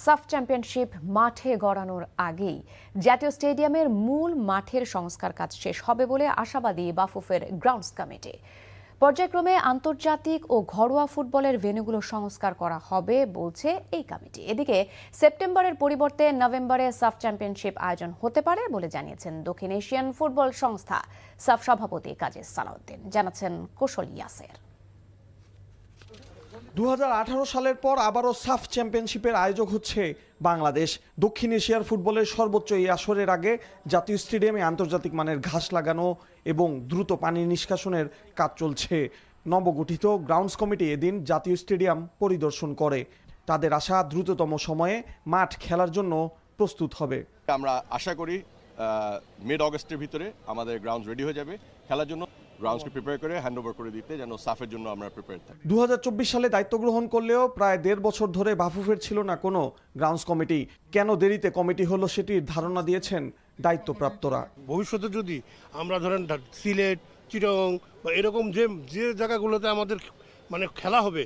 সাফ চ্যাম্পিয়নশিপ মাঠে গড়ানোর আগেই জাতীয় স্টেডিয়ামের মূল মাঠের সংস্কার কাজ শেষ হবে বলে আশাবাদী বাফুফের গ্রাউন্ডস কমিটি। পর্যায়ক্রমে আন্তর্জাতিক ও ঘরোয়া ফুটবলের ভেন্যুগুলো সংস্কার করা হবে বলছে এই কমিটি। এদিকে সেপ্টেম্বরের পরিবর্তে নভেম্বরে সাফ চ্যাম্পিয়নশিপ আয়োজন হতে পারে বলে জানিয়েছেন দক্ষিণ এশিয়ান ফুটবল সংস্থা সাফ সভাপতি কাজী সালাউদ্দিন। জানাচ্ছেন কুশল ইয়াসের। 2018 সালের পর আবারও সাফ চ্যাম্পিয়নশিপের আয়োজক হচ্ছে বাংলাদেশ। দক্ষিণ এশিয়ার ফুটবলের সর্বোচ্চ এই আসরের আগে জাতীয় স্টেডিয়ামে আন্তর্জাতিক মানের ঘাস লাগানো এবং দ্রুত পানি নিষ্কাশনের কাজ চলছে। নবগঠিত গ্রাউন্ডস কমিটি এদিন জাতীয় স্টেডিয়াম পরিদর্শন করে। তাদের আশা দ্রুততম সময়ে মাঠ খেলার জন্য প্রস্তুত হবে। আমরা আশা করি মিড অগস্টের ভিতরে আমাদের গ্রাউন্ডস রেডি হয়ে যাবে খেলার জন্য। গ্রাউন্ডসকে প্রিপেয়ার করে হ্যান্ড ওভার করে দিতে যেন সাফের জন্য আমরা প্রিপেয়ার থাকি। 2024 সালে দায়িত্ব গ্রহণ করলেও প্রায় 1.5 বছর ধরে বাফুফের ছিল না কোনো গ্রাউন্ডস কমিটি। কেন দেরিতে কমিটি হলো সেটির ধারণা দিয়েছেন দায়িত্বপ্রাপ্তরা। ভবিষ্যতে যদি আমরা ধরেন সিলেট, চিটাগং বা এরকম যে জায়গাগুলোতে আমাদের খেলা হবে,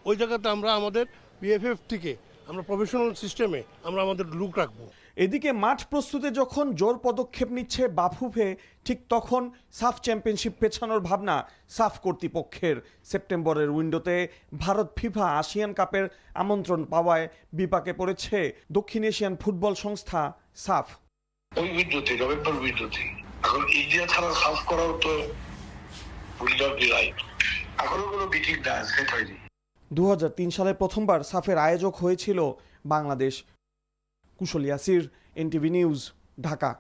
ওই জায়গাতে আমরা আমাদের বিএফএফ থেকে আমরা প্রফেশনাল সিস্টেমে আমরা আমাদের লুক রাখবো। এদিকে মাঠ প্রস্তুতে যখন জোর পদক্ষেপ নিচ্ছে বাফুফে, ঠিক তখন সাফ চ্যাম্পিয়নশিপ পেছানোর ভাবনা সাফ কর্তৃপক্ষের। সেপ্টেম্বরের উইন্ডোতে ভারত ফিফা আসিয়ান কাপের আমন্ত্রণ পাওয়ায় বিপাকে পড়েছে দক্ষিণ এশিয়ান ফুটবল সংস্থা সাফ। ওই উইন্ডোতে নভেম্বর উইন্ডোতে এখন ইন্ডিয়া ছাড়া সাফ করাও তো এখনো কোনো মিটিং না সেট হয়নি। 2003 সালে প্রথমবার সাফের আয়োজক হয়েছিল বাংলাদেশ। কুশল ইয়াসির, এনটিভি নিউজ, ঢাকা।